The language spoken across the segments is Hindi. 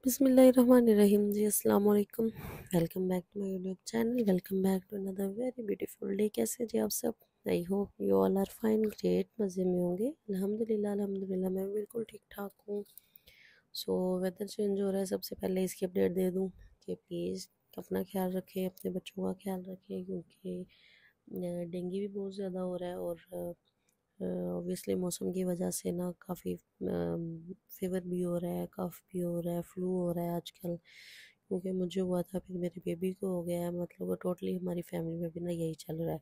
बिस्मिल्लाहिर्रहमानिर्रहीम जी अस्सलाम वालेकुम। Welcome back to my YouTube channel. Welcome back to another very beautiful day. कैसे जी आप सब? I hope you all are fine, great, मज़े में होंगे। अल्हम्दुलिल्लाह अल्हम्दुलिल्लाह मैं बिल्कुल ठीक ठाक हूँ। सो वेदर चेंज हो रहा है, सबसे पहले इसकी अपडेट दे दूँ कि प्लीज़ अपना ख्याल रखें, अपने बच्चों का ख्याल रखें, क्योंकि डेंगू भी बहुत ज़्यादा हो रहा है और ऑब्वियसली मौसम की वजह से ना काफ़ी फीवर भी हो रहा है, कफ भी हो रहा है, फ्लू हो रहा है आजकल। क्योंकि मुझे हुआ था, फिर मेरे बेबी को हो गया है, मतलब टोटली हमारी फैमिली में भी ना यही चल रहा है।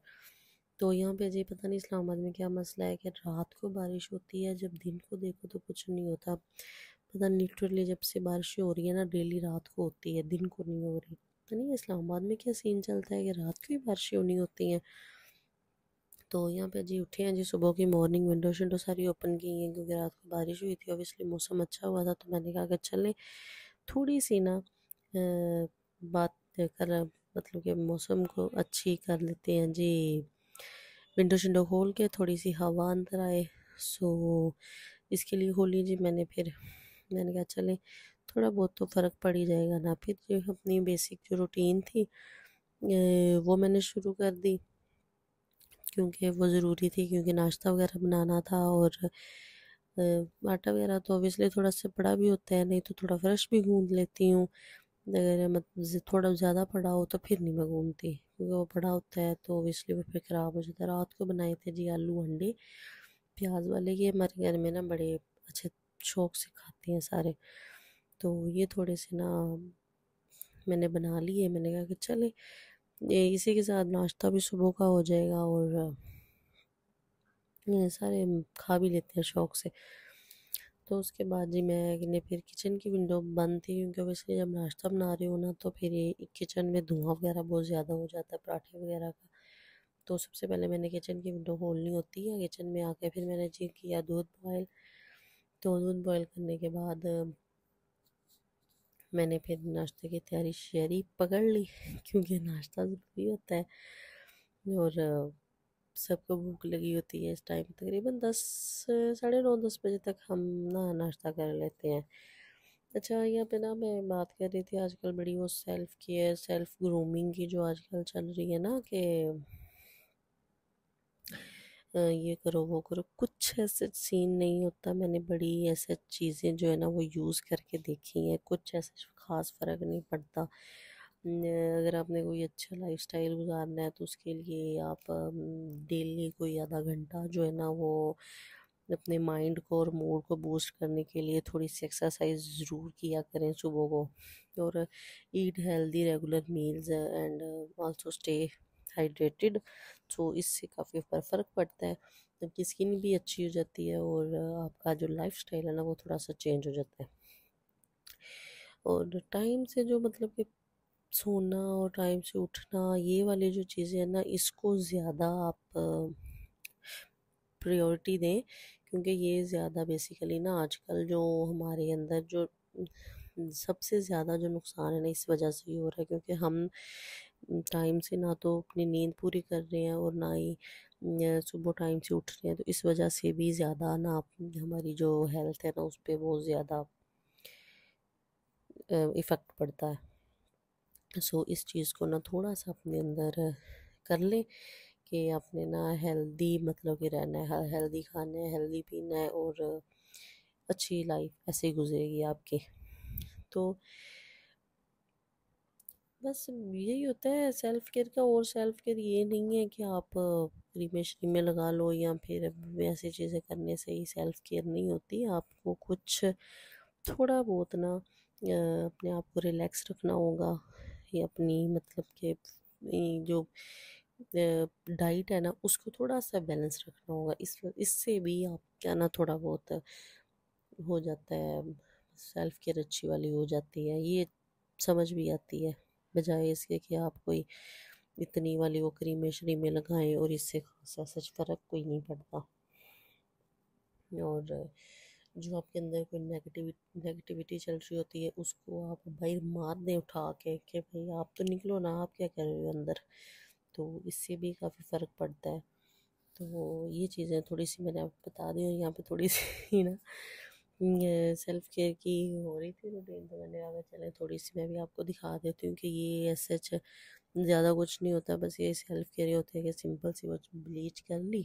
तो यहाँ पे जी पता नहीं इस्लामाबाद में क्या मसला है कि रात को बारिश होती है, जब दिन को देखो तो कुछ नहीं होता। पता नहीं, लिटरली जब से बारिश हो रही है ना डेली रात को होती है, दिन को नहीं हो रही। पता नहीं इस्लामाबाद में क्या सीन चलता है कि रात को ही बारिशें होनी होती हैं। तो यहाँ पे जी उठे हैं जी, सुबह की मॉर्निंग विंडो शिंडो सारी ओपन की हैं, क्योंकि रात को बारिश हुई थी। ऑब्वियसली मौसम अच्छा हुआ था, तो मैंने कहा कि चलें थोड़ी सी ना बात कर, मतलब कि मौसम को अच्छी कर लेते हैं जी। विंडो शिंडो खोल के थोड़ी सी हवा अंदर आए। सो इसके लिए खोली जी मैंने। फिर मैंने कहा चलें थोड़ा बहुत तो फ़र्क पड़ ही जाएगा ना। फिर जो अपनी बेसिक जो रूटीन थी वो मैंने शुरू कर दी, क्योंकि वो ज़रूरी थी, क्योंकि नाश्ता वगैरह बनाना था। और आटा वगैरह तो ऑब्वियसली थोड़ा सा पड़ा भी होता है, नहीं तो थोड़ा फ्रेश भी गूंद लेती हूँ। अगर मतलब थोड़ा ज़्यादा पड़ा हो तो फिर नहीं मैं गूंदती, क्योंकि वो पड़ा होता है तो ऑब्वियसली वो फिर ख़राब हो जाता है। रात को बनाए थे जी आलू अंडे प्याज वाले, ये हमारे घर में ना बड़े अच्छे शौक से खाते हैं सारे। तो ये थोड़े से ना मैंने बना लिए। मैंने कहा कि चले ये इसी के साथ नाश्ता भी सुबह का हो जाएगा, और ये सारे खा भी लेते हैं शौक से। तो उसके बाद जी मैंने फिर किचन की विंडो बंद थी, क्योंकि वैसे जब नाश्ता बना रही हूँ ना तो फिर ये किचन में धुआं वगैरह बहुत ज़्यादा हो जाता है पराठे वगैरह का। तो सबसे पहले मैंने किचन की विंडो खोलनी होती है। किचन में आके फिर मैंने जी किया दूध बॉयल। तो दूध बॉयल करने के बाद मैंने फिर नाश्ते की तैयारी शेरी पकड़ ली क्योंकि नाश्ता ज़रूरी होता है। और सबको भूख लगी होती है इस टाइम, तकरीबन 10 साढ़े 9 10 बजे तक हम ना नाश्ता कर लेते हैं। अच्छा, यहाँ पे ना मैं बात कर रही थी आजकल बड़ी वो सेल्फ केयर सेल्फ ग्रूमिंग की जो आजकल चल रही है ना, कि ये करो वो करो, कुछ ऐसे सीन नहीं होता। मैंने बड़ी ऐसे चीज़ें जो है ना वो यूज़ करके देखी हैं, कुछ ऐसे ख़ास फ़र्क नहीं पड़ता। अगर आपने कोई अच्छा लाइफस्टाइल गुजारना है तो उसके लिए आप डेली कोई आधा घंटा जो है ना वो अपने माइंड को और मूड को बूस्ट करने के लिए थोड़ी सी एक्सरसाइज ज़रूर किया करें सुबह को। और eat healthy regular meals and also stay hydrated. तो इससे काफ़ी फ़र्क पड़ता है, आपकी स्किन भी अच्छी हो जाती है, और आपका जो लाइफस्टाइल है ना वो थोड़ा सा चेंज हो जाता है। और टाइम से जो मतलब कि सोना और टाइम से उठना, ये वाली जो चीज़ें हैं ना इसको ज़्यादा आप प्रायोरिटी दें, क्योंकि ये ज़्यादा बेसिकली ना आजकल जो हमारे अंदर जो सबसे ज़्यादा जो नुकसान है ना इस वजह से ही हो रहा है, क्योंकि हम टाइम से ना तो अपनी नींद पूरी कर रहे हैं और ना ही सुबह टाइम से उठ रहे हैं। तो इस वजह से भी ज़्यादा ना हमारी जो हेल्थ है ना उस पर बहुत ज़्यादा इफ़ेक्ट पड़ता है। सो इस चीज़ को ना थोड़ा सा अपने अंदर कर लें कि आपने ना हेल्दी मतलब कि रहना है, हेल्दी खाना है, हेल्दी पीना है, और अच्छी लाइफ ऐसे ही गुजरेगी आपकी। तो बस यही होता है सेल्फ केयर का। और सेल्फ केयर ये नहीं है कि आप क्रीमें श्रीमें लगा लो या फिर ऐसी चीज़ें करने से ही सेल्फ केयर नहीं होती। आपको कुछ थोड़ा बहुत ना अपने आप को रिलैक्स रखना होगा, या अपनी मतलब कि जो डाइट है ना उसको थोड़ा सा बैलेंस रखना होगा। इससे भी आप क्या ना थोड़ा बहुत हो जाता है, सेल्फ केयर अच्छी वाली हो जाती है। ये समझ भी आती है, बजाय इसके कि आप कोई इतनी वाली वो क्रीमें श्रीमें लगाएं और इससे खासा सच फ़र्क कोई नहीं पड़ता। और जो आपके अंदर कोई नेगेटिविटी चल रही होती है उसको आप बाहर मार दें उठा के कि भाई आप तो निकलो ना, आप क्या कर रहे हो अंदर। तो इससे भी काफ़ी फ़र्क पड़ता है। तो ये चीज़ें थोड़ी सी मैंने आपको बता दी, और यहाँ पे थोड़ी सी ना सेल्फ केयर की हो रही थी रूटीन, तो मैंने कहा चले थोड़ी सी मैं भी आपको दिखा देती हूँ कि ये ऐसे ज़्यादा कुछ नहीं होता, बस ये सेल्फ केयर होता है कि सिंपल सी वो ब्लीच कर ली,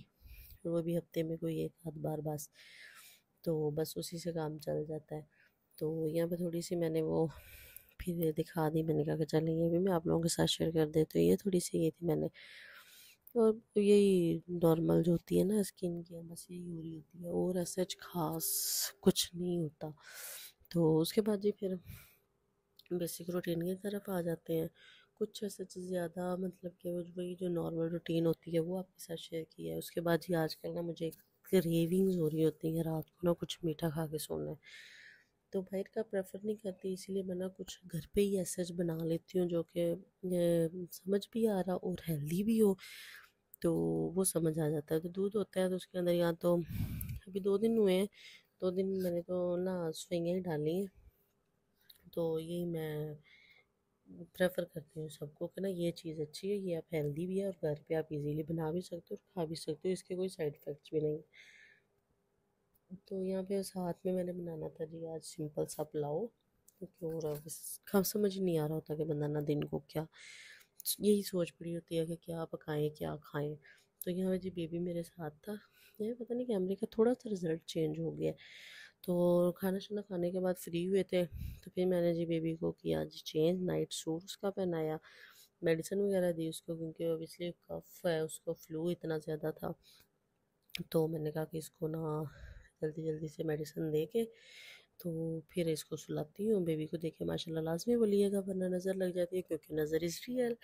फिर वो भी हफ्ते में कोई एक आध बार बस, तो बस उसी से काम चल जाता है। तो यहाँ पे थोड़ी सी मैंने वो फिर दिखा दी, मैंने कहा कि चलें ये भी मैं आप लोगों के साथ शेयर कर देती हूँ। ये थोड़ी सी ये थी मैंने, और यही नॉर्मल जो होती है ना स्किन केयर, बस यही हो रही होती है और ऐसा खास कुछ नहीं होता। तो उसके बाद जी फिर बेसिक रूटीन की तरफ आ जाते हैं। कुछ ऐसे ज़्यादा मतलब कि वही जो नॉर्मल रूटीन होती है वो आपके साथ शेयर की है। उसके बाद जी आजकल ना मुझे क्रेविंग्स हो रही होती हैं, रात को ना कुछ मीठा खा के सोना है, तो बाहर का प्रेफर नहीं करती, इसीलिए मैं ना कुछ घर पे ही ऐसा बना लेती हूँ जो कि समझ भी आ रहा और हेल्दी भी हो, तो वो समझ आ जाता है। तो दूध होता है तो उसके अंदर या तो अभी 2 दिन हुए हैं, 2 दिन मैंने तो ना सफेंगे ही डाली हैं, तो यही मैं प्रेफर करती हूँ सबको कि ना ये चीज़ अच्छी है, ये आप हेल्दी भी है और घर पे आप इजीली बना भी सकते हो और खा भी सकते हो, इसके कोई साइड इफ़ेक्ट्स भी नहीं। तो यहाँ पे साथ में मैंने बनाना था जी आज सिंपल सा पुलाव, क्योंकि और अब समझ ही नहीं आ रहा होता कि बंदा ना दिन को क्या, यही सोच पड़ी होती है कि क्या पकाएं क्या खाएं। तो यहाँ जी बेबी मेरे साथ था, ये पता नहीं कैमरे का थोड़ा सा रिजल्ट चेंज हो गया है। तो खाना शाना खाने के बाद फ्री हुए थे, तो फिर मैंने जी बेबी को किया जी चेंज, नाइट सूट उसका पहनाया, मेडिसिन वगैरह दी उसको, क्योंकि ऑब्वियसली कफ है उसको, फ्लू इतना ज़्यादा था। तो मैंने कहा कि इसको ना जल्दी जल्दी से मेडिसिन दे के तो फिर इसको सुलाती हूँ। बेबी को देखे माशाल्लाह लाजमी बोलिएगा वरना नज़र लग जाती है, क्योंकि नज़र इज़ रियल।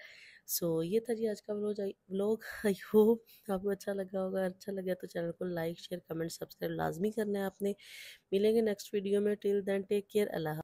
सो ये था जी आज का व्लॉग। आई होप आपको अच्छा लगा होगा, अच्छा लगा तो चैनल को लाइक शेयर कमेंट सब्सक्राइब लाजमी करना है आपने। मिलेंगे नेक्स्ट वीडियो में, टिल देन टेक केयर, अल्लाह।